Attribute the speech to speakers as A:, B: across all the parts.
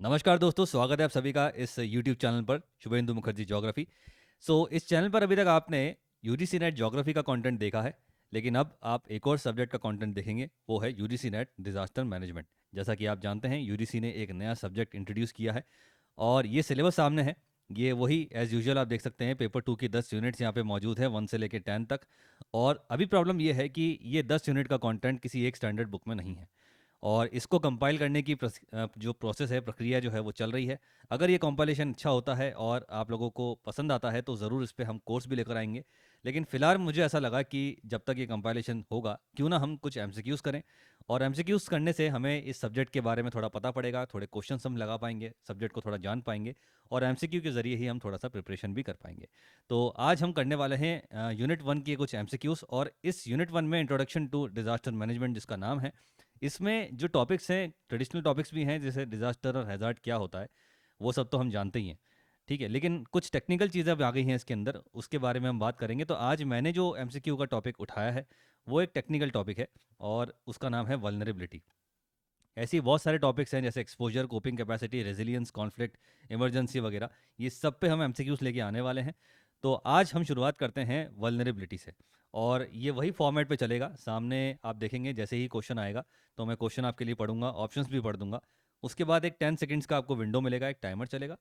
A: नमस्कार दोस्तों, स्वागत है आप सभी का इस YouTube चैनल पर शुभेंदु मुखर्जी ज्योग्राफी। इस चैनल पर अभी तक आपने यूजीसी नेट ज्योग्राफी का कंटेंट देखा है, लेकिन अब आप एक और सब्जेक्ट का कंटेंट देखेंगे, वो है यूजीसी नेट डिजास्टर मैनेजमेंट। जैसा कि आप जानते हैं, यूजीसी ने एक नया सब्जेक्ट इंट्रोड्यूस किया है और ये सिलेबस सामने है। ये वही एज यूजुअल आप देख सकते हैं, पेपर 2 की 10 यूनिट्स यहाँ पे मौजूद है, 1 से लेकर 10 तक। और अभी प्रॉब्लम ये है कि ये 10 यूनिट का कंटेंट किसी एक स्टैंडर्ड बुक में नहीं है और इसको कंपाइल करने की जो प्रोसेस है, प्रक्रिया जो है वो चल रही है। अगर ये कंपाइलेशन अच्छा होता है और आप लोगों को पसंद आता है तो ज़रूर इस पे हम कोर्स भी लेकर आएंगे। लेकिन फ़िलहाल मुझे ऐसा लगा कि जब तक ये कंपाइलेशन होगा, क्यों ना हम कुछ एमसीक्यूज़ करें। और एमसीक्यूज़ करने से हमें इस सब्जेक्ट के बारे में थोड़ा पता पड़ेगा, थोड़े क्वेश्चंस हम लगा पाएंगे, सब्जेक्ट को थोड़ा जान पाएंगे और एमसीक्यू के ज़रिए ही हम थोड़ा सा प्रिपरेशन भी कर पाएंगे। तो आज हम करने वाले हैं यूनिट 1 के कुछ एमसीक्यूज़। और इस यूनिट 1 में इंट्रोडक्शन टू डिजास्टर मैनेजमेंट जिसका नाम है, इसमें जो टॉपिक्स हैं ट्रेडिशनल टॉपिक्स भी हैं, जैसे डिजास्टर और हैज़ार्ड क्या होता है वो सब तो हम जानते ही हैं। ठीक है, लेकिन कुछ टेक्निकल चीज़ें अब आ गई हैं इसके अंदर, उसके बारे में हम बात करेंगे। तो आज मैंने जो एमसीक्यू का टॉपिक उठाया है वो एक टेक्निकल टॉपिक है और उसका नाम है वल्नरेबिलिटी। ऐसी बहुत सारे टॉपिक्स हैं जैसे exposure, coping capacity, resilience, conflict, emergency वगैरह। ये सब पे हम एमसीक्यूज लेके आने वाले हैं। तो आज हम शुरुआत करते हैं वल्नरेबिलिटी से और ये वही फॉर्मेट पे चलेगा। सामने आप देखेंगे जैसे ही क्वेश्चन आएगा तो मैं क्वेश्चन आपके लिए पढ़ूंगा, ऑप्शंस भी पढ़ दूंगा। उसके बाद एक 10 सेकंड्स का आपको विंडो मिलेगा, एक टाइमर चलेगा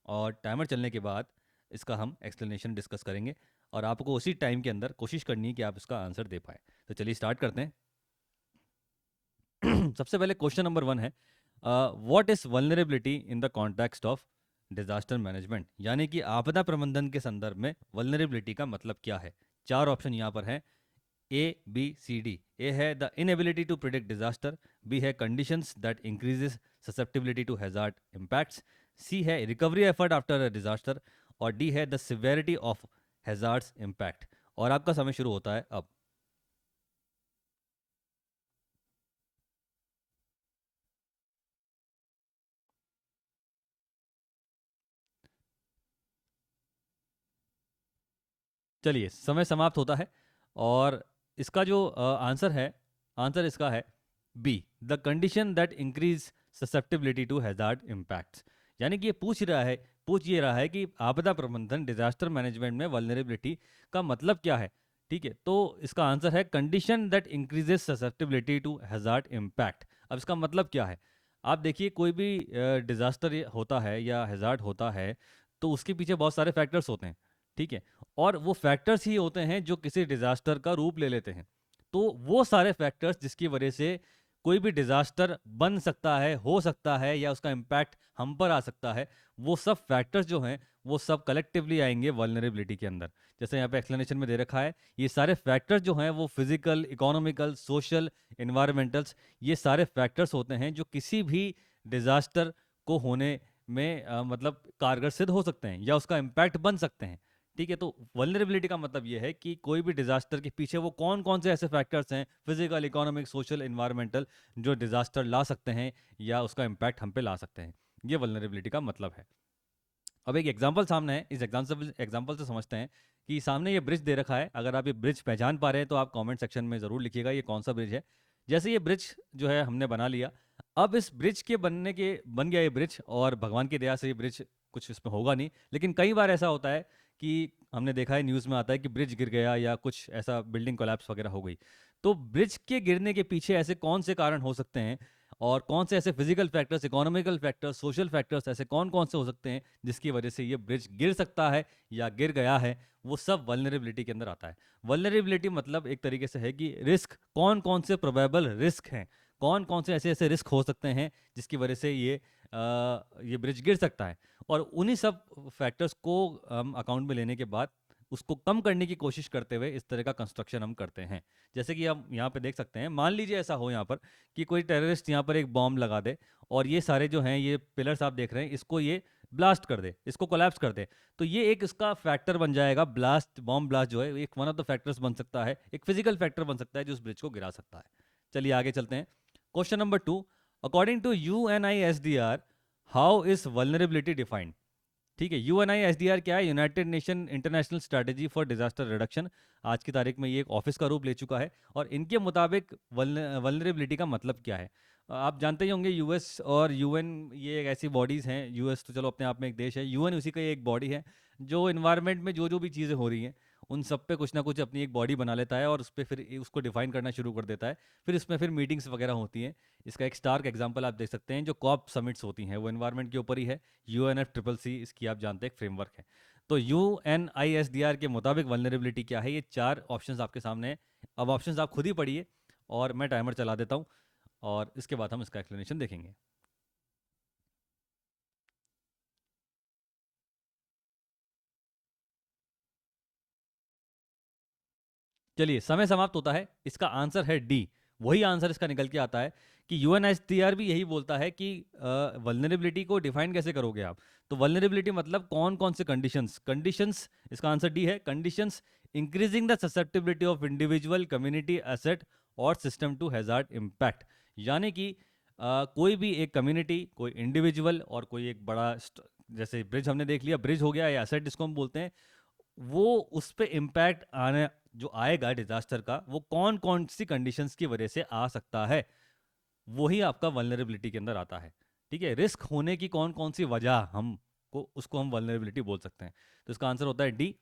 A: और टाइमर चलने के बाद इसका हम एक्सप्लेनेशन डिस्कस करेंगे और आपको उसी टाइम के अंदर कोशिश करनी है कि आप इसका आंसर दे पाए। तो चलिए स्टार्ट करते हैं। सबसे पहले क्वेश्चन नंबर 1 है, what is vulnerability in the context of disaster management, यानी कि आपदा प्रबंधन के संदर्भ में वल्नरेबिलिटी का मतलब क्या है। चार ऑप्शन यहाँ पर हैं, A B C D. A है the inability to predict disaster, B है conditions that increases susceptibility to hazard impacts, C है recovery effort after a disaster और डी है the severity of hazards impact. और आपका समय शुरू होता है अब। चलिए, समय समाप्त होता है और इसका जो आंसर है, आंसर इसका है B, the condition that increase susceptibility to hazard impacts. यानी कि ये पूछ ये रहा है कि आपदा प्रबंधन, डिजास्टर मैनेजमेंट में वल्नरेबिलिटी का मतलब क्या है। ठीक है, तो इसका आंसर है condition that increases susceptibility to hazard impact. अब इसका मतलब क्या है, आप देखिए कोई भी डिजास्टर होता है या हैजार्ड होता है तो उसके पीछे बहुत सारे फैक्टर्स होते हैं। ठीक है, और वो फैक्टर्स ही होते हैं जो किसी डिजास्टर का रूप ले लेते हैं। तो वो सारे फैक्टर्स जिसकी वजह से कोई भी डिजास्टर बन सकता है, हो सकता है या उसका इम्पैक्ट हम पर आ सकता है, वो सब फैक्टर्स जो हैं वो सब कलेक्टिवली आएंगे वल्नरेबिलिटी के अंदर। जैसे यहाँ पे एक्सप्लेनेशन में दे रखा है, ये सारे फैक्टर्स जो हैं वो फिजिकल, इकोनॉमिकल, सोशल, इन्वायरमेंटल्स, ये सारे फैक्टर्स होते हैं जो किसी भी डिजास्टर को होने में मतलब कारगर सिद्ध हो सकते हैं या उसका इम्पैक्ट बन सकते हैं। ठीक है, तो वल्नरेबिलिटी का मतलब ये है कि कोई भी डिजास्टर के पीछे वो कौन कौन से ऐसे फैक्टर्स हैं, फिजिकल, इकोनॉमिक, सोशल, इन्वायरमेंटल, जो डिजास्टर ला सकते हैं या उसका इम्पैक्ट हम पे ला सकते हैं। ये वल्नरेबिलिटी का मतलब है। अब एक एग्जाम्पल सामने है, इस एग्जाम्पल से समझते हैं कि सामने ये ब्रिज दे रखा है। अगर आप ये ब्रिज पहचान पा रहे हैं तो आप कमेंट सेक्शन में ज़रूर लिखिएगा ये कौन सा ब्रिज है। जैसे ये ब्रिज जो है हमने बना लिया, अब इस ब्रिज के बन गया ये ब्रिज और भगवान की दया से ये ब्रिज कुछ इसमें होगा नहीं, लेकिन कई बार ऐसा होता है कि हमने देखा है, न्यूज़ में आता है कि ब्रिज गिर गया या कुछ ऐसा बिल्डिंग कोलैप्स वगैरह हो गई। तो ब्रिज के गिरने के पीछे ऐसे कौन से कारण हो सकते हैं और कौन से ऐसे physical factors, economical factors, social factors ऐसे कौन कौन से हो सकते हैं जिसकी वजह से ये ब्रिज गिर सकता है या गिर गया है, वो सब वल्नरेबिलिटी के अंदर आता है। वल्नरेबिलिटी मतलब एक तरीके से है कि रिस्क, कौन कौन से प्रोबेबल रिस्क हैं, कौन कौन से ऐसे ऐसे रिस्क हो सकते हैं जिसकी वजह से ये ब्रिज गिर सकता है। और उन्हीं सब फैक्टर्स को हम अकाउंट में लेने के बाद उसको कम करने की कोशिश करते हुए इस तरह का कंस्ट्रक्शन हम करते हैं। जैसे कि हम यहाँ पे देख सकते हैं, मान लीजिए ऐसा हो यहाँ पर कि कोई टेररिस्ट यहाँ पर एक बॉम्ब लगा दे और ये सारे जो हैं ये पिलर्स आप देख रहे हैं, इसको ये ब्लास्ट कर दे, इसको कोलैप्स कर दे। तो ये एक इसका फैक्टर बन जाएगा, ब्लास्ट, बॉम्ब ब्लास्ट जो है एक वन ऑफ द फैक्टर्स बन सकता है, एक फिजिकल फैक्टर बन सकता है जो उस ब्रिज को गिरा सकता है। चलिए आगे चलते हैं। Question number 2, according to UNISDR, how is vulnerability defined. ठीक है, UNISDR क्या है, United Nation International Strategy for Disaster Reduction. आज की तारीख में ये एक ऑफिस का रूप ले चुका है और इनके मुताबिक वल्नरेबिलिटी का मतलब क्या है। आप जानते ही होंगे यूएस और यूएन, ये एक ऐसी बॉडीज़ हैं। यूएस तो चलो अपने आप में एक देश है, यूएन उसी का एक बॉडी है जो इन्वायरमेंट में जो जो भी चीज़ें हो रही हैं उन सब पे कुछ ना कुछ अपनी एक बॉडी बना लेता है और उस पर फिर उसको डिफाइन करना शुरू कर देता है। फिर इसमें फिर मीटिंग्स वगैरह होती हैं। इसका एक स्टार्क एग्जांपल आप देख सकते हैं, जो कॉप समिट्स होती हैं वो इन्वायरमेंट के ऊपर ही है। UNFCCC इसकी आप जानते हैं एक फ्रेमवर्क है। तो UNISDR के मुताबिक वल्नरेबिलिटी क्या है, ये 4 ऑप्शंस आपके सामने हैं। अब ऑप्शंस आप खुद ही पढ़िए और मैं टाइमर चला देता हूँ और इसके बाद हम इसका एक्सप्लेनेशन देखेंगे। चलिए, समय समाप्त होता है। इसका आंसर है डी। वही आंसर इसका निकल के आता है कि UNHCR भी यही बोलता है कि वल्नरेबिलिटी को डिफाइन कैसे करोगे आप। तो वल्नरेबिलिटी मतलब कौन कौन से कंडीशंस, कंडीशंस, इसका आंसर डी है, conditions increasing the susceptibility of individual, community, asset और सिस्टम टू हैजार्ड इम्पैक्ट। यानी कि कोई भी एक कम्युनिटी, कोई इंडिविजुअल और कोई एक बड़ा जैसे ब्रिज हमने देख लिया, ब्रिज हो गया या एसेट जिसको हम बोलते हैं, वो उस पे इम्पैक्ट आने जो आएगा डिजास्टर का, वो कौन कौन सी कंडीशंस की वजह से आ सकता है, वही आपका वल्नरेबिलिटी के अंदर आता है। ठीक है, रिस्क होने की कौन कौन सी वजह हम को उसको हम वल्नरेबिलिटी बोल सकते हैं। तो इसका आंसर होता है डी।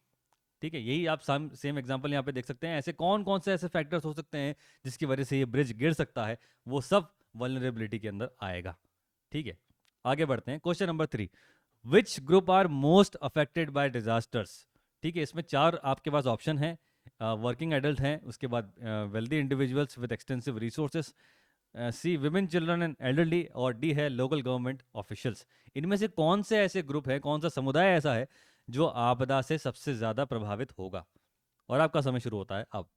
A: ठीक है, यही आप सेम एग्जांपल यहाँ पे देख सकते हैं। ऐसे कौन कौन से ऐसे फैक्टर्स हो सकते हैं जिसकी वजह से ये ब्रिज गिर सकता है, वो सब वल्नरेबिलिटी के अंदर आएगा। ठीक है, आगे बढ़ते हैं। Question number 3, which group are most affected by disasters. ठीक है, इसमें 4 आपके पास ऑप्शन है। वर्किंग एडल्ट हैं, उसके बाद wealthy individuals with extensive resources, C women, children and elderly, और डी है लोकल गवर्नमेंट ऑफिशियल्स। इनमें से कौन से ऐसे ग्रुप है, कौन सा समुदाय ऐसा है जो आपदा से सबसे ज्यादा प्रभावित होगा। और आपका समय शुरू होता है अब।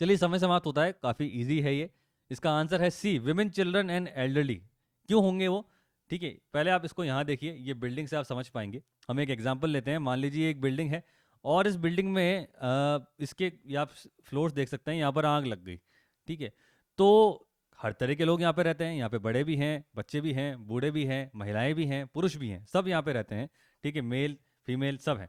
A: चलिए, समय समाप्त होता है। काफी इजी है ये। इसका आंसर है सी, विमेन, चिल्ड्रन एंड एल्डरली। क्यों होंगे वो? ठीक है, पहले आप इसको यहाँ देखिए, ये बिल्डिंग से आप समझ पाएंगे। हम एक एग्जांपल लेते हैं। मान लीजिए एक बिल्डिंग है और इस बिल्डिंग में इसके ये आप फ्लोर्स देख सकते हैं, यहाँ पर आग लग गई। ठीक है, तो हर तरह के लोग यहाँ पे रहते हैं। यहाँ पे बड़े भी हैं, बच्चे भी हैं, बूढ़े भी हैं, महिलाएं भी हैं, पुरुष भी हैं, सब यहाँ पे रहते हैं। ठीक है, मेल फीमेल सब हैं।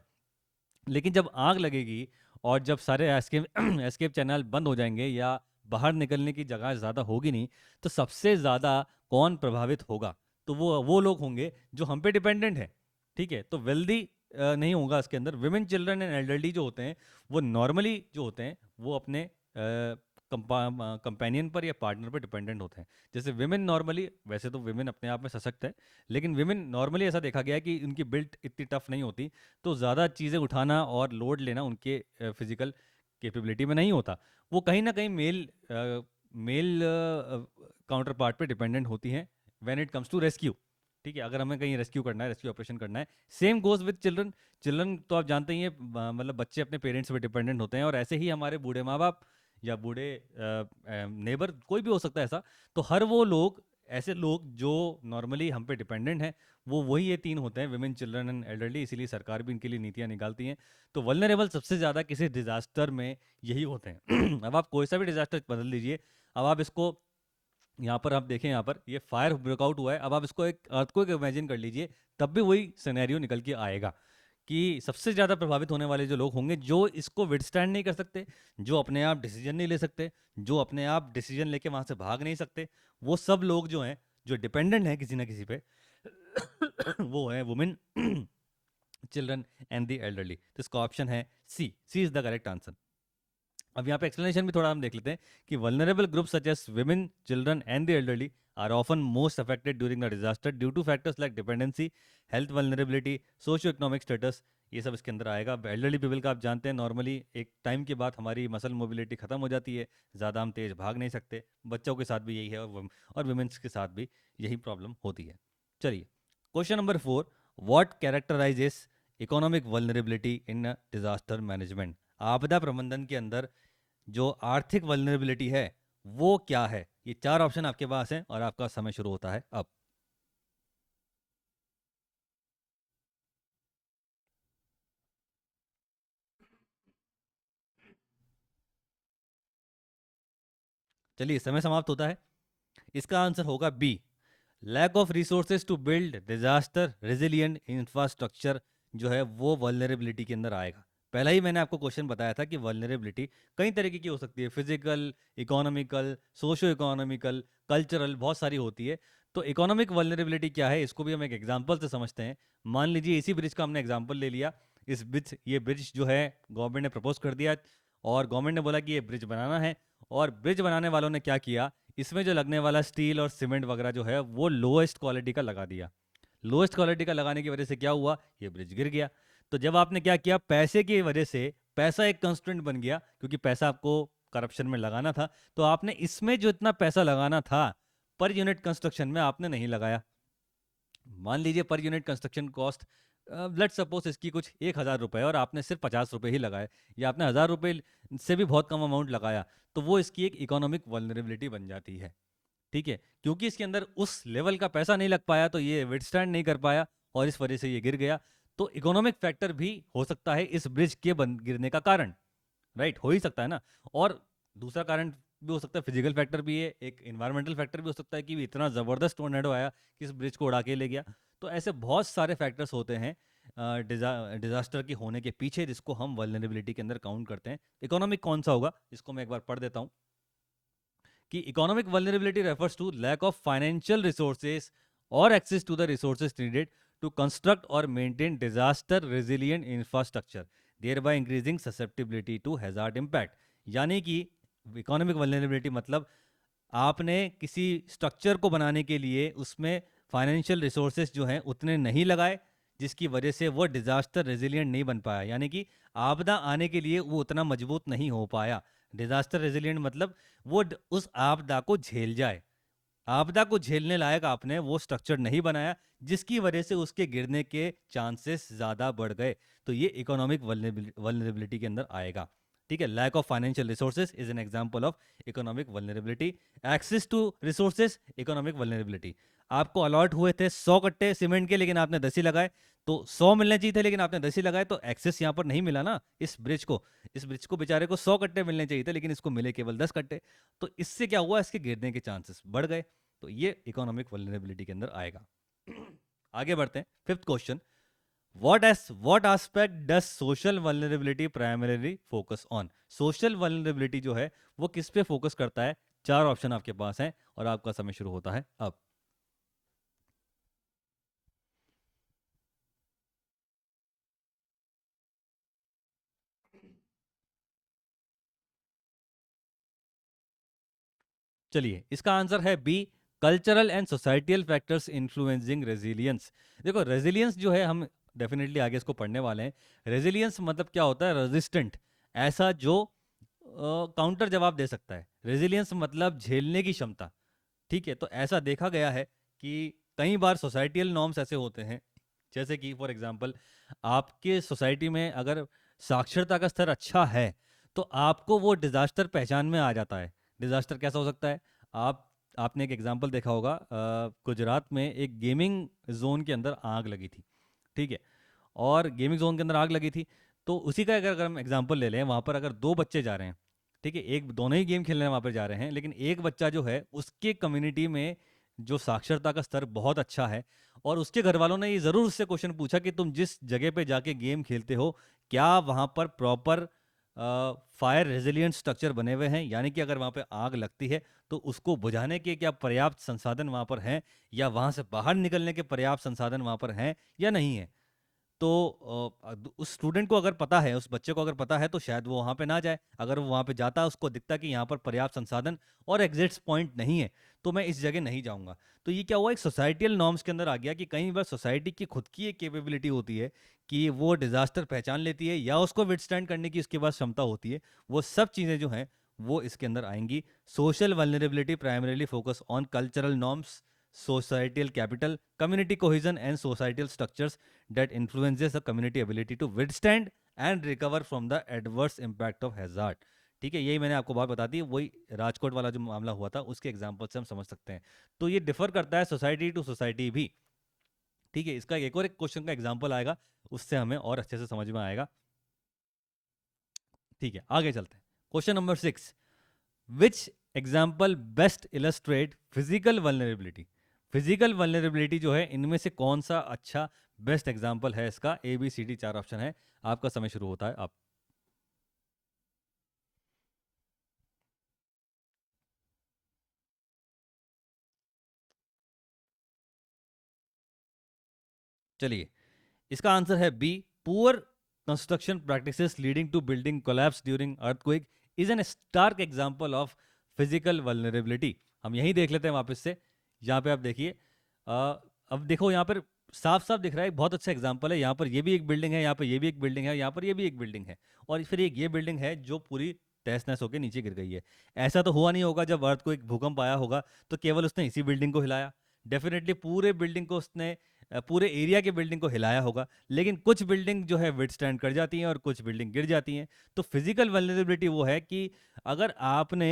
A: लेकिन जब आग लगेगी और जब सारे एस्केप एस्केप चैनल बंद हो जाएंगे या बाहर निकलने की जगह ज़्यादा होगी नहीं, तो सबसे ज़्यादा कौन प्रभावित होगा? तो वो लोग होंगे जो हम पे डिपेंडेंट है। ठीक है, तो वेल्दी नहीं होगा इसके अंदर। विमेन, चिल्ड्रन एंड एल्डरली जो होते हैं, वो नॉर्मली जो होते हैं वो अपने कंपेनियन पर या पार्टनर पर डिपेंडेंट होते हैं। जैसे विमेन नॉर्मली, वैसे तो विमेन अपने आप में सशक्त है, लेकिन विमेन नॉर्मली ऐसा देखा गया है कि उनकी बिल्ट इतनी टफ नहीं होती, तो ज़्यादा चीज़ें उठाना और लोड लेना उनके फिजिकल कैपेबिलिटी में नहीं होता। वो कहीं ना कहीं मेल काउंटर पार्ट पे डिपेंडेंट होती हैं when it comes to rescue. ठीक है, अगर हमें कहीं रेस्क्यू करना है, रेस्क्यू ऑपरेशन करना है। Same goes with children. Children तो आप जानते ही हैं, मतलब बच्चे अपने पेरेंट्स पे डिपेंडेंट होते हैं, और ऐसे ही हमारे बूढ़े माँ बाप या बूढ़े नेबर, कोई भी हो सकता है ऐसा। तो हर वो लोग, ऐसे लोग जो नॉर्मली हम पे डिपेंडेंट हैं, वो वही ये 3 होते हैं, विमेन, चिल्ड्रन एंड एल्डरली। इसीलिए सरकार भी इनके लिए नीतियां निकालती हैं। तो वल्नरेबल सबसे ज़्यादा किसी डिजास्टर में यही होते हैं। अब आप कोई सा भी डिजास्टर बदल लीजिए। अब आप इसको यहाँ पर आप देखें, यहाँ पर ये फायर ब्रेकआउट हुआ है, अब आप इसको एक अर्थक्वेक इमेजिन कर लीजिए, तब भी वही सिनेरियो निकल के आएगा कि सबसे ज़्यादा प्रभावित होने वाले जो लोग होंगे, जो इसको विदस्टैंड नहीं कर सकते, जो अपने आप डिसीजन नहीं ले सकते, जो अपने आप डिसीजन लेके वहाँ से भाग नहीं सकते, वो सब लोग जो हैं, जो डिपेंडेंट हैं किसी ना किसी पे, वो है women, children and the elderly. तो इसका ऑप्शन है सी। सी इज द करेक्ट आंसर। अब यहाँ पे एक्सप्लेनेशन भी थोड़ा हम देख लेते हैं कि vulnerable group such as women, children and the elderly are often most affected during the disaster due to factors like dependency, health vulnerability, socio economic status. ये सब इसके अंदर आएगा। एल्डरली पीपल का आप जानते हैं, नॉर्मली एक टाइम के बाद हमारी मसल मोबिलिटी खत्म हो जाती है, ज़्यादा हम तेज भाग नहीं सकते। बच्चों के साथ भी यही है, और वुमेन्स के साथ भी यही प्रॉब्लम होती है। चलिए, question number 4, what कैरेक्टराइजेस economic vulnerability in disaster management. आपदा प्रबंधन के अंदर जो आर्थिक वल्नरेबिलिटी है वो क्या है? ये 4 ऑप्शन आपके पास हैं और आपका समय शुरू होता है अब। चलिए, समय समाप्त होता है। इसका आंसर होगा B, lack of resources to build disaster resilient infrastructure जो है वो वल्नरेबिलिटी के अंदर आएगा। पहला ही मैंने आपको क्वेश्चन बताया था कि वल्नरेबिलिटी कई तरीके की हो सकती है, physical, economical, socio economical, cultural, बहुत सारी होती है। तो इकोनॉमिक वल्नरेबिलिटी क्या है, इसको भी हम एक एग्जांपल से समझते हैं। मान लीजिए इसी ब्रिज का हमने एग्जांपल ले लिया। ये ब्रिज जो है गवर्नमेंट ने प्रपोज कर दिया और गवर्नमेंट ने बोला कि ये ब्रिज बनाना है, और ब्रिज बनाने वालों ने क्या किया, इसमें जो लगने वाला स्टील और सीमेंट वगैरह जो है वो लोएस्ट क्वालिटी का लगा दिया। लोएस्ट क्वालिटी का लगाने की वजह से क्या हुआ, ये ब्रिज गिर गया। तो जब आपने क्या किया, पैसे की वजह से, पैसा एक कंस्ट्रेंट बन गया क्योंकि पैसा आपको करप्शन में लगाना था, तो आपने इसमें जो इतना पैसा लगाना था पर यूनिट कंस्ट्रक्शन में आपने नहीं लगाया। मान लीजिए per unit construction cost, let suppose इसकी कुछ 1,000 रुपए और आपने सिर्फ 50 रुपए ही लगाए, या आपने 1,000 रुपए से भी बहुत कम अमाउंट लगाया, तो वो इसकी एक इकोनॉमिक वल्नरेबिलिटी बन जाती है। ठीक है, क्योंकि इसके अंदर उस लेवल का पैसा नहीं लग पाया तो ये विथस्टैंड नहीं कर पाया और इस वजह से ये गिर गया। तो इकोनॉमिक फैक्टर भी हो सकता है इस ब्रिज के गिरने का कारण, राइट, हो ही सकता है ना। और दूसरा कारण भी हो सकता है, फिजिकल फैक्टर भी है, एक इन्वायरमेंटल फैक्टर भी हो सकता है कि इतना ज़बरदस्त टोर्नेडो आया कि इस ब्रिज को उड़ा के ले गया। तो ऐसे बहुत सारे फैक्टर्स होते हैं डिजास्टर के होने के पीछे, जिसको हम वल्नरेबिलिटी के अंदर काउंट करते हैं। इकोनॉमिक कौन सा होगा, इसको मैं एक बार पढ़ देता हूँ कि economic vulnerability refers to lack of financial resources और access to the resources needed to construct और maintain disaster resilient infrastructure, thereby increasing susceptibility to hazard impact. यानी कि इकोनॉमिक वल्नरेबिलिटी मतलब आपने किसी स्ट्रक्चर को बनाने के लिए उसमें फाइनेंशियल रिसोर्सेज जो हैं उतने नहीं लगाए, जिसकी वजह से वो डिजास्टर रेजिलिएंट नहीं बन पाया, यानी कि आपदा आने के लिए वो उतना मजबूत नहीं हो पाया। डिजास्टर रेजिलिएंट मतलब वो उस आपदा को झेल जाए। आपदा को झेलने लायक आपने वो स्ट्रक्चर नहीं बनाया, जिसकी वजह से उसके गिरने के चांसेस ज़्यादा बढ़ गए। तो ये इकोनॉमिक वल्नरेबिलिटी के अंदर आएगा। ठीक है, lack of financial resources is an example of economic vulnerability. Access to resources, economic vulnerability. आपको अलॉट हुए थे 100 कट्टे सीमेंट के, लेकिन आपने 10 ही लगाए, तो 100 मिलने चाहिए थे लेकिन आपने 10 ही लगाए, तो एक्सेस यहाँ पर नहीं मिला ना इस ब्रिज को। इस ब्रिज को बेचारे को 100 कट्टे मिलने चाहिए थे, लेकिन इसको मिले केवल 10 कट्टे। तो इससे क्या हुआ, इसके गिरने के चांसेस बढ़ गए। तो ये इकोनॉमिक वल्नरेबिलिटी के अंदर आएगा। आगे बढ़ते हैं, fifth question, what aspect does social vulnerability primarily focus on? Social vulnerability जो है वो किस पे फोकस करता है? 4 ऑप्शन आपके पास हैं और आपका समय शुरू होता है अब। चलिए, इसका आंसर है B, cultural and societal factors influencing resilience. देखो, रेजिलियंस जो है हम डेफिनेटली आगे इसको पढ़ने वाले हैं। रेजिलियंस मतलब क्या होता है, रेजिस्टेंट, ऐसा जो काउंटर जवाब दे सकता है। रेजिलियंस मतलब झेलने की क्षमता। ठीक है, तो ऐसा देखा गया है कि कई बार सोसाइटियल नॉर्म्स ऐसे होते हैं, जैसे कि फॉर एग्जांपल आपके सोसाइटी में अगर साक्षरता का स्तर अच्छा है तो आपको वो डिजास्टर पहचान में आ जाता है। डिजास्टर कैसा हो सकता है, आपने एक एग्जांपल देखा होगा, गुजरात में एक गेमिंग जोन के अंदर आग लगी थी। ठीक है, और गेमिंग जोन के अंदर आग लगी थी, तो उसी का अगर हम एग्जांपल ले लें, वहाँ पर अगर 2 बच्चे जा रहे हैं, ठीक है, एक दोनों ही गेम खेलने वहाँ पर जा रहे हैं, लेकिन एक बच्चा जो है उसके कम्युनिटी में जो साक्षरता का स्तर बहुत अच्छा है, और उसके घर वालों ने ये ज़रूर उससे क्वेश्चन पूछा कि तुम जिस जगह पे जाके गेम खेलते हो क्या वहाँ पर प्रॉपर फायर रेजिलिएंट स्ट्रक्चर बने हुए हैं, यानी कि अगर वहाँ पे आग लगती है तो उसको बुझाने के क्या पर्याप्त संसाधन वहाँ पर हैं, या वहाँ से बाहर निकलने के पर्याप्त संसाधन वहाँ पर हैं या नहीं है। तो उस स्टूडेंट को अगर पता है, उस बच्चे को अगर पता है, तो शायद वो वहाँ पे ना जाए। अगर वो वहाँ पे जाता, उसको दिखता कि यहाँ पर पर्याप्त संसाधन और एग्जिट पॉइंट नहीं है, तो मैं इस जगह नहीं जाऊँगा। तो ये क्या हुआ, एक सोसाइटियल नॉर्म्स के अंदर आ गया कि कई बार सोसाइटी की खुद की एक कैपेबिलिटी होती है कि वो डिजास्टर पहचान लेती है या उसको विथस्टैंड करने की उसके पास क्षमता होती है। वो सब चीज़ें जो हैं वो इसके अंदर आएंगी। Social vulnerability primarily focus on cultural norms, societal capital, community cohesion and societal structures that influences the community ability to withstand and recover from the adverse impact of hazard। ठीक है, यही मैंने आपको बात बता दी, वही राजकोट वाला जो मामला हुआ था उसके एग्जांपल से हम समझ सकते हैं। तो ये डिफर करता है सोसाइटी टू सोसाइटी भी। ठीक है, इसका एक और एक क्वेश्चन का एग्जांपल आएगा, उससे हमें और अच्छे से समझ में आएगा। ठीक है, आगे चलते हैं। क्वेश्चन नंबर 6, विच example best illustrate physical vulnerability? Physical vulnerability जो है, इनमें से कौन सा अच्छा बेस्ट एग्जाम्पल है इसका ABCD, 4 ऑप्शन है। आपका समय शुरू होता है आप। चलिए, इसका आंसर है B, poor construction practices leading to building collapse during earthquake is an stark example of physical vulnerability. हम यही देख लेते हैं वापस से। यहाँ पे आप देखिए, अब देखो यहाँ पर साफ साफ दिख रहा है, बहुत अच्छा एग्जांपल है। यहाँ पर ये भी एक बिल्डिंग है, यहाँ पर ये भी एक बिल्डिंग है, यहाँ पर ये भी एक बिल्डिंग है, और फिर एक ये बिल्डिंग है जो पूरी तहस नहस होकर नीचे गिर गई है। ऐसा तो हुआ नहीं होगा जब अर्थ को एक भूकंप आया होगा तो केवल उसने इसी बिल्डिंग को हिलाया। डेफिनेटली पूरे बिल्डिंग को उसने, पूरे एरिया के बिल्डिंग को हिलाया होगा। लेकिन कुछ बिल्डिंग जो है विथ स्टैंड कर जाती हैं और कुछ बिल्डिंग गिर जाती हैं। तो फिजिकल वल्नरेबिलिटी वो है कि अगर आपने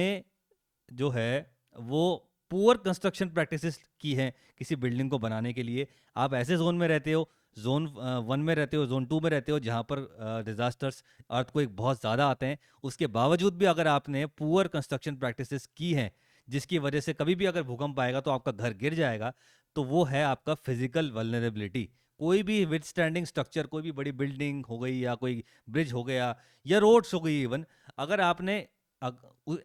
A: जो है वो पुअर कंस्ट्रक्शन प्रैक्टिसेस की हैं किसी बिल्डिंग को बनाने के लिए, आप ऐसे जोन में रहते हो, जोन 1 में रहते हो, जोन 2 में रहते हो, जहाँ पर डिजास्टर्स अर्थ को एक बहुत ज़्यादा आते हैं, उसके बावजूद भी अगर आपने पुअर कंस्ट्रक्शन प्रैक्टिसेस की हैं जिसकी वजह से कभी भी अगर भूकंप आएगा तो आपका घर गिर जाएगा, तो वो है आपका फिजिकल वल्नरेबिलिटी। कोई भी विथ स्टैंडिंग स्ट्रक्चर, कोई भी बड़ी बिल्डिंग हो गई या कोई ब्रिज हो गया या रोड्स हो गई इवन, अगर आपने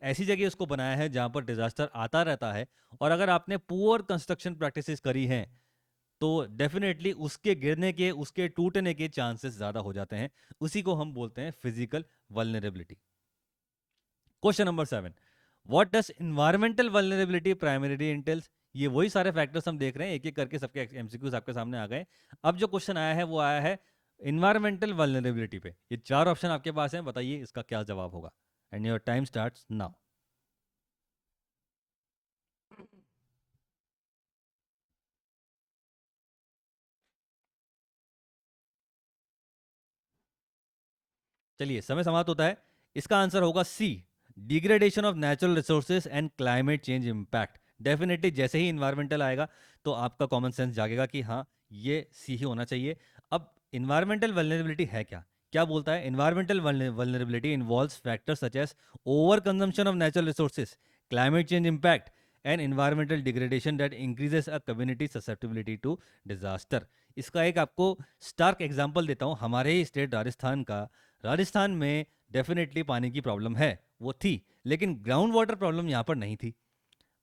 A: ऐसी जगह उसको बनाया है जहां पर डिजास्टर आता रहता है, और अगर आपने पुअर कंस्ट्रक्शन प्रैक्टिसेस करी हैं, तो डेफिनेटली उसके गिरने के, उसके टूटने के चांसेस ज्यादा हो जाते हैं। उसी को हम बोलते हैं physical vulnerability. Question number 7, what does environmental vulnerability primarily entails. ये वही सारे फैक्टर्स हम देख रहे हैं, एक एक करके सबके एमसीक्यूज आपके सामने आ गए। अब जो क्वेश्चन आया है वो आया है इन्वायरमेंटल वल्नरेबिलिटी पे। ये 4 ऑप्शन आपके पास हैं, बताइए इसका क्या जवाब होगा। And your time starts now. चलिए, समय समाप्त होता है। इसका आंसर होगा C, degradation of natural resources and climate change impact. Definitely जैसे ही इन्वायरमेंटल आएगा तो आपका कॉमन सेंस जागेगा कि हाँ, ये सी ही होना चाहिए। अब इन्वायरमेंटल वल्नरेबिलिटी है क्या, क्या बोलता है? Environmental vulnerability involves factors such as over consumption of natural resources, climate change impact and environmental degradation that increases a community susceptibility to disaster. इसका एक आपको स्टार्क एग्जांपल देता हूँ, हमारे ही स्टेट राजस्थान का। राजस्थान में डेफिनेटली पानी की प्रॉब्लम है, वो थी, लेकिन ग्राउंड वाटर प्रॉब्लम यहाँ पर नहीं थी।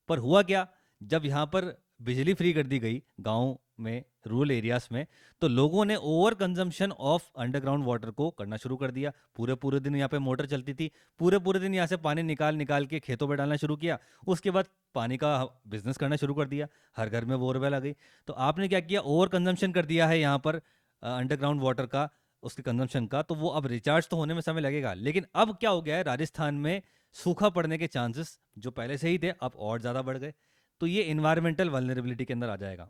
A: पर हुआ क्या, जब यहाँ पर बिजली फ्री कर दी गई गांव में, रूरल एरियाज में, तो लोगों ने over consumption of underground water को करना शुरू कर दिया। पूरे पूरे दिन यहाँ पे मोटर चलती थी, पूरे पूरे दिन यहाँ से पानी निकाल निकाल के खेतों में डालना शुरू किया। उसके बाद पानी का बिजनेस करना शुरू कर दिया, हर घर में बोरवेल आ गई। तो आपने क्या किया, ओवर कंजम्पशन कर दिया है यहाँ पर अंडरग्राउंड वाटर का, उसके कंजम्पशन का। तो वो अब रिचार्ज तो होने में समय लगेगा, लेकिन अब क्या हो गया है, राजस्थान में सूखा पड़ने के चांसेस जो पहले से ही थे अब और ज़्यादा बढ़ गए। तो ये इन्वायरमेंटल वल्नरेबिलिटी के अंदर आ जाएगा।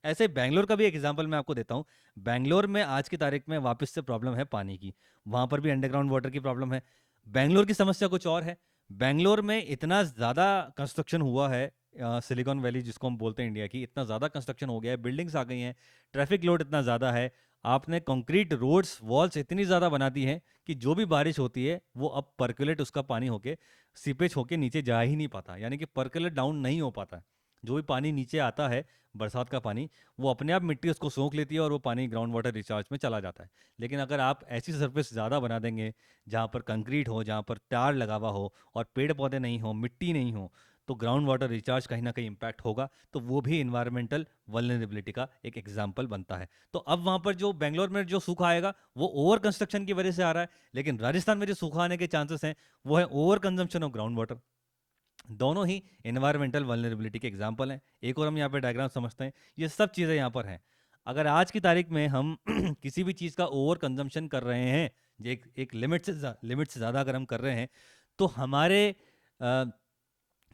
A: ऐसे बैंगलोर का भी एक एग्जांपल मैं आपको देता हूँ। बैंगलोर में आज की तारीख में वापस से प्रॉब्लम है पानी की, वहाँ पर भी अंडरग्राउंड वाटर की प्रॉब्लम है। बैंगलोर की समस्या कुछ और है। बैंगलोर में इतना ज़्यादा कंस्ट्रक्शन हुआ है, सिलिकॉन वैली जिसको हम बोलते हैं इंडिया की, इतना ज़्यादा कंस्ट्रक्शन हो गया है, बिल्डिंग्स आ गई हैं, ट्रैफिक लोड इतना ज़्यादा है, आपने कंक्रीट रोड्स वॉल्स इतनी ज़्यादा बना दी हैं कि जो भी बारिश होती है वो अब परकुलेट उसका पानी होके सीपेज होके नीचे जा ही नहीं पाता, यानी कि परकुलेट डाउन नहीं हो पाता। जो भी पानी नीचे आता है, बरसात का पानी, वो अपने आप मिट्टी उसको सोख लेती है और वो पानी ग्राउंड वाटर रिचार्ज में चला जाता है। लेकिन अगर आप ऐसी सरफेस ज़्यादा बना देंगे जहाँ पर कंक्रीट हो, जहाँ पर टार लगा हुआ हो और पेड़ पौधे नहीं हो, मिट्टी नहीं हो, तो ग्राउंड वाटर रिचार्ज कहीं ना कहीं इम्पैक्ट होगा। तो वो भी इन्वायरमेंटल वल्नरेबिलिटी का एक एग्जाम्पल बनता है। तो अब वहाँ पर जो बेंगलोर में जो सूखा आएगा वो ओवर कंस्ट्रक्शन की वजह से आ रहा है, लेकिन राजस्थान में जो सूखा आने के चांसेस हैं वो है over consumption of ground water. दोनों ही इन्वायरमेंटल वल्नरेबिलिटी के एग्जाम्पल हैं। एक और हम यहाँ पे डायग्राम समझते हैं, ये सब चीज़ें यहाँ पर हैं। अगर आज की तारीख में हम किसी भी चीज़ का ओवर कंजम्पशन कर रहे हैं, एक लिमिट से ज़्यादा अगर हम कर रहे हैं, तो हमारे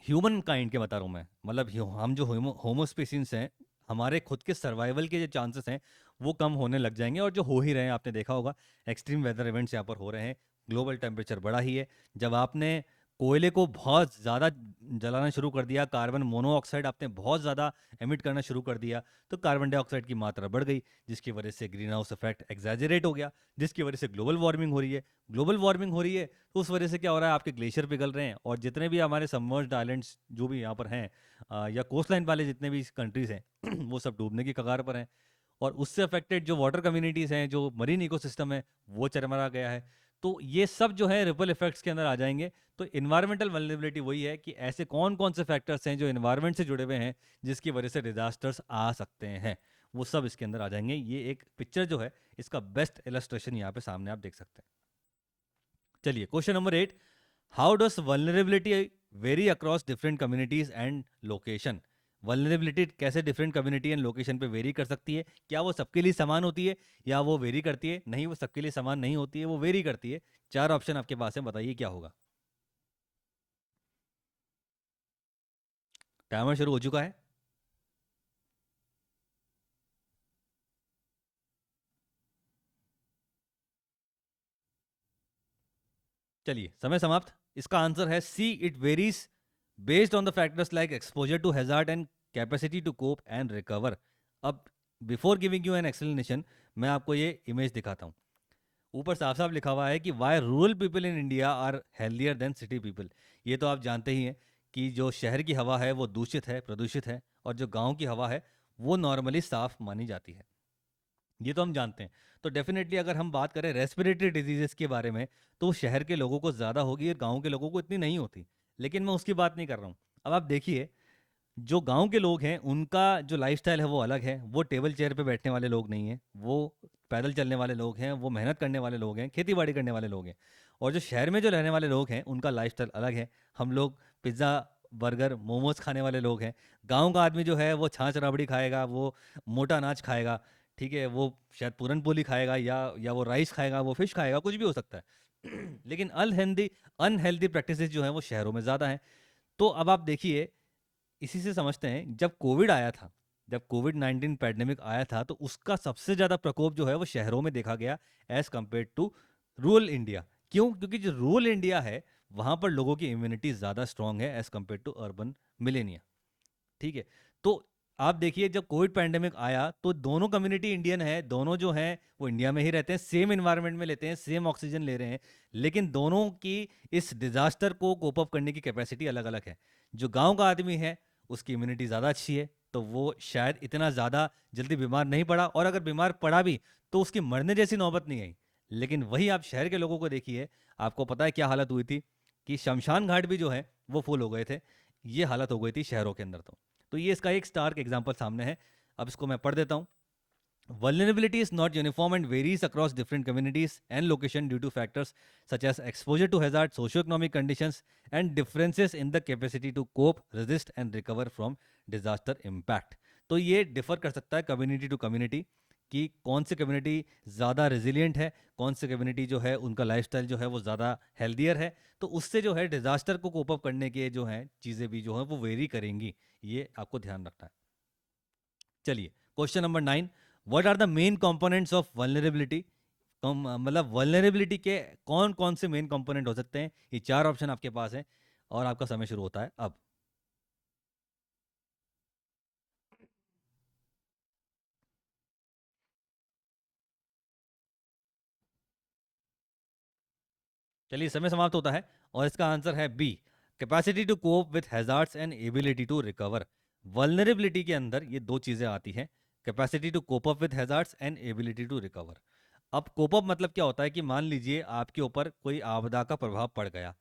A: ह्यूमन काइंड के बता रहा हूँ मैं, मतलब हम जो होमोस्पेसियंस हैं, हमारे खुद के सर्वाइवल के जो चांसेस हैं वो कम होने लग जाएंगे। और जो हो ही रहे हैं, आपने देखा होगा एक्सट्रीम वेदर इवेंट्स यहाँ पर हो रहे हैं, ग्लोबल टेम्परेचर बढ़ा ही है। जब आपने कोयले को बहुत ज़्यादा जलाना शुरू कर दिया, कार्बन मोनोऑक्साइड आपने बहुत ज़्यादा एमिट करना शुरू कर दिया, तो कार्बन डाइऑक्साइड की मात्रा बढ़ गई, जिसकी वजह से ग्रीन हाउस इफेक्ट एग्जैजरेट हो गया, जिसकी वजह से ग्लोबल वार्मिंग हो रही है। ग्लोबल वार्मिंग हो रही है तो उस वजह से क्या हो रहा है, आपके ग्लेशियर पिघल रहे हैं, और जितने भी हमारे सबमर्ज्ड आइलैंड्स जो भी यहाँ पर हैं, या कोस्ट लाइन वाले जितने भी कंट्रीज हैं वो सब डूबने की कगार पर हैं। और उससे अफेक्टेड जो वाटर कम्युनिटीज़ हैं, जो मरीन इकोसिस्टम है, वो चरमरा गया है। तो ये सब जो है रिपल इफेक्ट्स के अंदर आ जाएंगे। तो इन्वायरमेंटल वल्नरेबिलिटी वही है कि ऐसे कौन कौन से फैक्टर्स हैं जो इन्वायरमेंट से जुड़े हुए हैं, जिसकी वजह से डिजास्टर्स आ सकते हैं, वो सब इसके अंदर आ जाएंगे। ये एक पिक्चर जो है, इसका बेस्ट इलस्ट्रेशन यहाँ पे सामने आप देख सकते हैं। चलिए, question number 8, how does vulnerability vary across different communities and location? Vulnerability कैसे डिफरेंट कम्युनिटी एंड लोकेशन पे वेरी कर सकती है? क्या वो सबके लिए समान होती है या वो वेरी करती है? नहीं, वो सबके लिए समान नहीं होती है, वो वेरी करती है। 4 ऑप्शन आपके पास है, बताइए क्या होगा। टाइमर शुरू हो चुका है। चलिए, समय समाप्त। इसका आंसर है C, it varies based on the factors like exposure to hazard and capacity to cope and recover. अब before giving you an explanation, मैं आपको ये इमेज दिखाता हूँ। ऊपर साफ साफ लिखा हुआ है कि why rural people in India are healthier than city people. ये तो आप जानते ही हैं कि जो शहर की हवा है वो दूषित है, प्रदूषित है, और जो गांव की हवा है वो नॉर्मली साफ मानी जाती है। ये तो हम जानते हैं। तो डेफिनेटली अगर हम बात करें रेस्पिरेटरी डिजीजेस के बारे में, तो शहर के लोगों को ज़्यादा होगी और गाँव के लोगों को इतनी नहीं होती। लेकिन मैं उसकी बात नहीं कर रहा हूँ। अब आप देखिए, जो गांव के लोग हैं उनका जो लाइफस्टाइल है वो अलग है। वो टेबल चेयर पे बैठने वाले लोग नहीं हैं, वो पैदल चलने वाले लोग हैं, वो मेहनत करने वाले लोग हैं, खेती बाड़ी करने वाले लोग हैं। और जो शहर में जो रहने वाले लोग हैं उनका लाइफस्टाइल अलग है। हम लोग पिज़्ज़ा, बर्गर, मोमोज खाने वाले लोग हैं। गांव का आदमी जो है वो छाछ राबड़ी खाएगा, वो मोटा अनाज खाएगा, ठीक है, वो शायद पूरन पोली खाएगा, या वो राइस खाएगा, वो फिश खाएगा, कुछ भी हो सकता है। लेकिन अनहेल्दी अनहेल्दी प्रैक्टिसेस जो हैं वो शहरों में ज़्यादा हैं। तो अब आप देखिए, इसी से समझते हैं, जब कोविड आया था, जब कोविड 19 पैंडेमिक आया था, तो उसका सबसे ज़्यादा प्रकोप जो है वो शहरों में देखा गया as compared to rural India. क्यों? क्योंकि जो रूरल इंडिया है वहाँ पर लोगों की इम्यूनिटी ज़्यादा स्ट्रांग है as compared to urban millennia. ठीक है। तो आप देखिए, जब कोविड पैंडेमिक आया तो दोनों कम्युनिटी इंडियन है, दोनों जो हैं वो इंडिया में ही रहते हैं, सेम इन्वायरमेंट में लेते हैं, सेम ऑक्सीजन ले रहे हैं, लेकिन दोनों की इस डिजास्टर को कोप अप करने की कैपेसिटी अलग अलग है। जो गांव का आदमी है उसकी इम्यूनिटी ज़्यादा अच्छी है, तो वो शायद इतना ज़्यादा जल्दी बीमार नहीं पड़ा, और अगर बीमार पड़ा भी तो उसकी मरने जैसी नौबत नहीं आई। लेकिन वही आप शहर के लोगों को देखिए, आपको पता है क्या हालत हुई थी कि शमशान घाट भी जो है वो फुल हो गए थे। ये हालत हो गई थी शहरों के अंदर। तो ये इसका एक स्टार्क एग्जांपल सामने है। अब इसको मैं पढ़ देता हूँ। Vulnerability is not uniform and varies across different communities and location due to factors such as exposure to hazard, socioeconomic conditions, and differences in the capacity to cope, resist, and recover from disaster impact. तो ये differ कर सकता है community to community, कि कौन सी community ज़्यादा resilient है, कौन सी कम्युनिटी जो है उनका लाइफस्टाइल जो है वो ज़्यादा हेल्दियर है। तो उससे जो है डिजास्टर को कोप अप करने के जो है चीज़ें भी जो है वो वेरी करेंगी। ये आपको ध्यान रखना है। चलिए, question number 9, what are the main components of vulnerability? मतलब वल्नरेबिलिटी के कौन कौन से मेन कंपोनेंट हो सकते हैं? ये 4 ऑप्शन आपके पास है और आपका समय शुरू होता है अब। चलिए, समय समाप्त होता है और इसका आंसर है B, capacity to cope with hazards and ability to recover. Vulnerability के अंदर ये दो चीज़ें आती हैं, capacity to cope up with hazards and ability to recover. अब कोप अप मतलब क्या होता है कि मान लीजिए आपके ऊपर कोई आपदा का प्रभाव पड़ गया,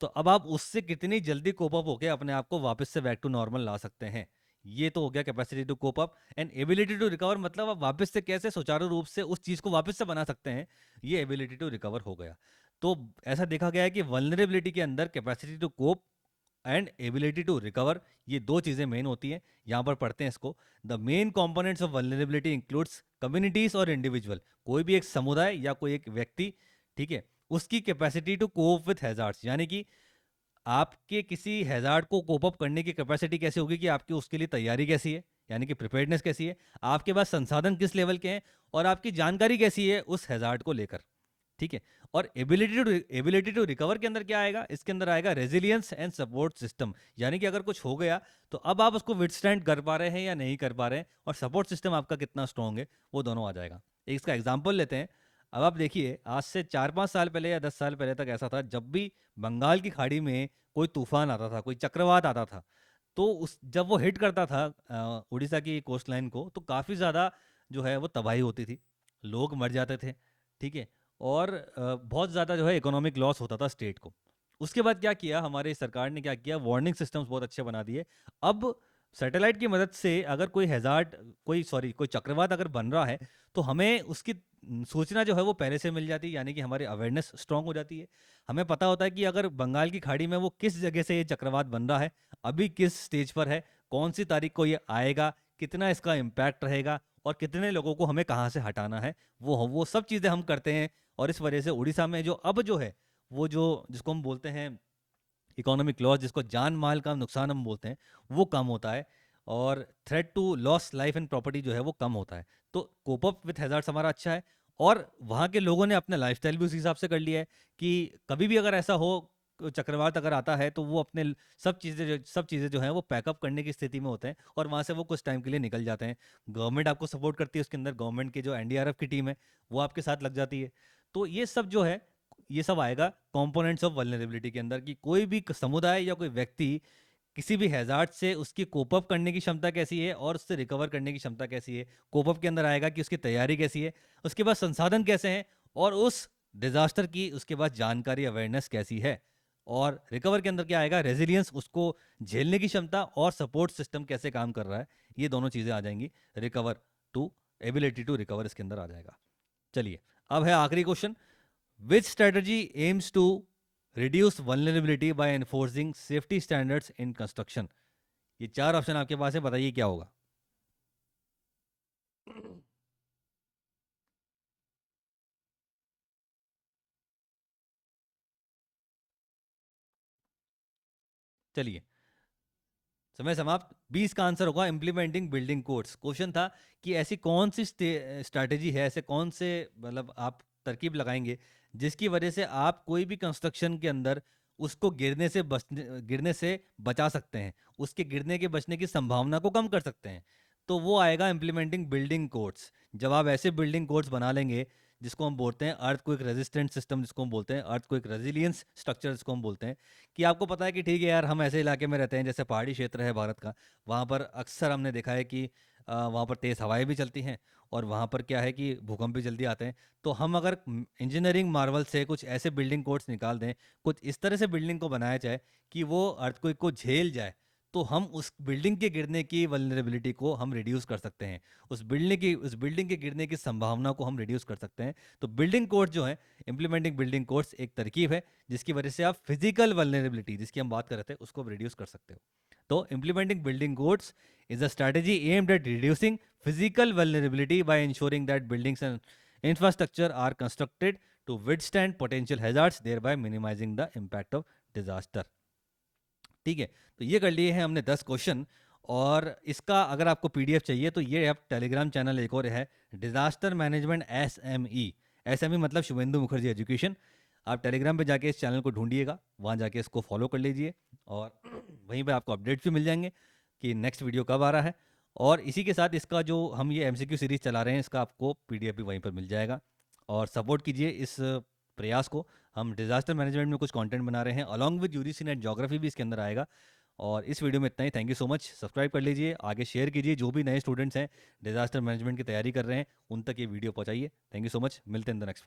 A: तो अब आप उससे कितनी जल्दी कोप अप होकर अपने आप को वापस से बैक टू नॉर्मल ला सकते हैं। ये तो हो गया capacity to cope up. And ability to recover मतलब आप वापस से कैसे सुचारू रूप से उस चीज़ को वापस से बना सकते हैं, ये एबिलिटी टू रिकवर हो गया। तो ऐसा देखा गया है कि वल्नरेबिलिटी के अंदर capacity to cope and ability to recover, ये दो चीज़ें मेन होती हैं। यहाँ पर पढ़ते हैं इसको। The main components of vulnerability includes communities और इंडिविजुअल, कोई भी एक समुदाय या कोई एक व्यक्ति, ठीक है, उसकी capacity to cope with hazards, यानी कि आपके किसी हैजार्ड को कोप अप करने की कैपेसिटी कैसे होगी, कि आपकी उसके लिए तैयारी कैसी है, यानी कि प्रिपेयर्डनेस कैसी है, आपके पास संसाधन किस लेवल के हैं, और आपकी जानकारी कैसी है उस हैजार्ड को लेकर। ठीक है। और एबिलिटी टू रिकवर के अंदर क्या आएगा? इसके अंदर आएगा रेजिलियंस एंड सपोर्ट सिस्टम, यानी कि अगर कुछ हो गया तो अब आप उसको विथस्टैंड कर पा रहे हैं या नहीं कर पा रहे हैं, और सपोर्ट सिस्टम आपका कितना स्ट्रांग है, वो दोनों आ जाएगा। एक इसका एग्जाम्पल लेते हैं। अब आप देखिए, आज से 4-5 साल पहले या 10 साल पहले तक ऐसा था, जब भी बंगाल की खाड़ी में कोई तूफान आता था, कोई चक्रवात आता था, तो उस जब वो हिट करता था उड़ीसा की कोस्ट लाइन को, तो काफ़ी ज़्यादा जो है वो तबाही होती थी, लोग मर जाते थे, ठीक है, और बहुत ज़्यादा जो है इकोनॉमिक लॉस होता था स्टेट को। उसके बाद क्या किया हमारी सरकार ने, क्या किया, वार्निंग सिस्टम्स बहुत अच्छे बना दिए। अब सैटेलाइट की मदद से अगर कोई हैजार्ड, कोई चक्रवात अगर बन रहा है, तो हमें उसकी सूचना जो है वो पहले से मिल जाती है, यानी कि हमारी अवेयरनेस स्ट्रांग हो जाती है। हमें पता होता है कि अगर बंगाल की खाड़ी में वो किस जगह से ये चक्रवात बन रहा है, अभी किस स्टेज पर है, कौन सी तारीख को ये आएगा, कितना इसका इम्पैक्ट रहेगा, और कितने लोगों को हमें कहाँ से हटाना है, वो सब चीज़ें हम करते हैं। और इस वजह से उड़ीसा में जो अब जो है, वो जो जिसको हम बोलते हैं इकोनॉमिक लॉस, जिसको जान माल का नुकसान हम बोलते हैं, वो कम होता है, और threat to loss life and property जो है वो कम होता है। तो कोप अप विथ हैजार्ड्स हमारा अच्छा है, और वहाँ के लोगों ने अपना लाइफस्टाइल भी उस हिसाब से कर लिया है कि कभी भी अगर ऐसा हो, चक्रवात अगर आता है, तो वो अपने सब चीज़ें जो हैं वो पैकअप करने की स्थिति में होते हैं, और वहाँ से वो कुछ टाइम के लिए निकल जाते हैं। गवर्नमेंट आपको सपोर्ट करती है, उसके अंदर गवर्नमेंट की जो एनडीआरएफ की टीम है वो आपके साथ लग जाती है। तो ये सब जो है, ये सब आएगा कंपोनेंट्स ऑफ वल्नरेबिलिटी के अंदर, कि कोई भी समुदाय या कोई व्यक्ति किसी भी हैजार्ड से उसकी कोप अप करने की क्षमता कैसी है और उससे रिकवर करने की क्षमता कैसी है। कोप अप के अंदर आएगा कि उसकी तैयारी कैसी है, उसके बाद संसाधन कैसे हैं, और उस डिजास्टर की उसके बाद जानकारी, अवेयरनेस कैसी है। और रिकवर के अंदर क्या आएगा, रेजिलियंस, उसको झेलने की क्षमता, और सपोर्ट सिस्टम कैसे काम कर रहा है। ये दोनों चीज़ें आ जाएंगी। Recover to ability to recover इसके अंदर आ जाएगा। चलिए, अब है आखिरी question. Which strategy aims to reduce vulnerability by enforcing safety standards in construction? ये चार ऑप्शन आपके पास है, बताइए क्या होगा। चलिए, समय समाप्त। 20 का आंसर होगा इम्प्लीमेंटिंग बिल्डिंग कोड्स। क्वेश्चन था कि ऐसी कौन सी स्ट्रैटेजी है, ऐसे कौन से मतलब आप तरकीब लगाएंगे जिसकी वजह से आप कोई भी कंस्ट्रक्शन के अंदर उसको गिरने से बचा सकते हैं, उसके गिरने के बचने की संभावना को कम कर सकते हैं। तो वो आएगा इम्प्लीमेंटिंग बिल्डिंग कोड्स। जब आप ऐसे बिल्डिंग कोड्स बना लेंगे जिसको हम बोलते हैं अर्थक्वेक रेजिस्टेंट सिस्टम, जिसको हम बोलते हैं अर्थक्वेक रेजिलियंस स्ट्रक्चर, जिसको हम बोलते हैं, कि आपको पता है कि ठीक है यार, हम ऐसे इलाके में रहते हैं जैसे पहाड़ी क्षेत्र है भारत का, वहाँ पर अक्सर हमने देखा है कि वहाँ पर तेज़ हवाएं भी चलती हैं, और वहाँ पर क्या है कि भूकंप भी जल्दी आते हैं। तो हम अगर इंजीनियरिंग मार्वल से कुछ ऐसे बिल्डिंग कोड्स निकाल दें, कुछ इस तरह से बिल्डिंग को बनाया जाए कि वो अर्थक्वेक को झेल जाए, तो हम उस बिल्डिंग के गिरने की वल्नरेबिलिटी को हम रिड्यूस कर सकते हैं, उस बिल्डिंग के गिरने की संभावना को हम रिड्यूस कर सकते हैं। तो बिल्डिंग कोड जो है, इम्प्लीमेंटिंग बिल्डिंग कोड्स एक तरकीब है जिसकी वजह से आप फिजिकल वल्नरेबिलिटी, जिसकी हम बात कर रहे थे, उसको रिड्यूस कर सकते हो। तो implementing building codes is a strategy aimed at reducing physical vulnerability by ensuring that buildings and infrastructure are constructed to withstand potential hazards, thereby minimizing the impact of disaster. ठीक है, तो ये कर लिए हैं हमने 10 क्वेश्चन। और इसका अगर आपको पीडीएफ चाहिए तो ये आप टेलीग्राम चैनल एक और है, डिजास्टर मैनेजमेंट एसएमई। एसएमई मतलब शुभेंदु मुखर्जी एजुकेशन। आप टेलीग्राम पे जाके इस चैनल को ढूंढिएगा, वहाँ जाके इसको फॉलो कर लीजिए, और वहीं पे आपको अपडेट्स भी मिल जाएंगे कि नेक्स्ट वीडियो कब आ रहा है। और इसी के साथ इसका जो हम ये एमसीक्यू सीरीज चला रहे हैं, इसका आपको पीडीएफ भी वहीं पर मिल जाएगा। और सपोर्ट कीजिए इस प्रयास को। हम डिजास्टर मैनेजमेंट में कुछ कंटेंट बना रहे हैं, along with UGC NET geography भी इसके अंदर आएगा। और इस वीडियो में इतना ही। Thank you so much. Subscribe कर लीजिए, आगे शेयर कीजिए, जो भी नए स्टूडेंट्स हैं डिजास्टर मैनेजमेंट की तैयारी कर रहे हैं उन तक ये वीडियो पहुंचाइए। थैंक यू सो मच, मिलते हैं द नेक्स्ट।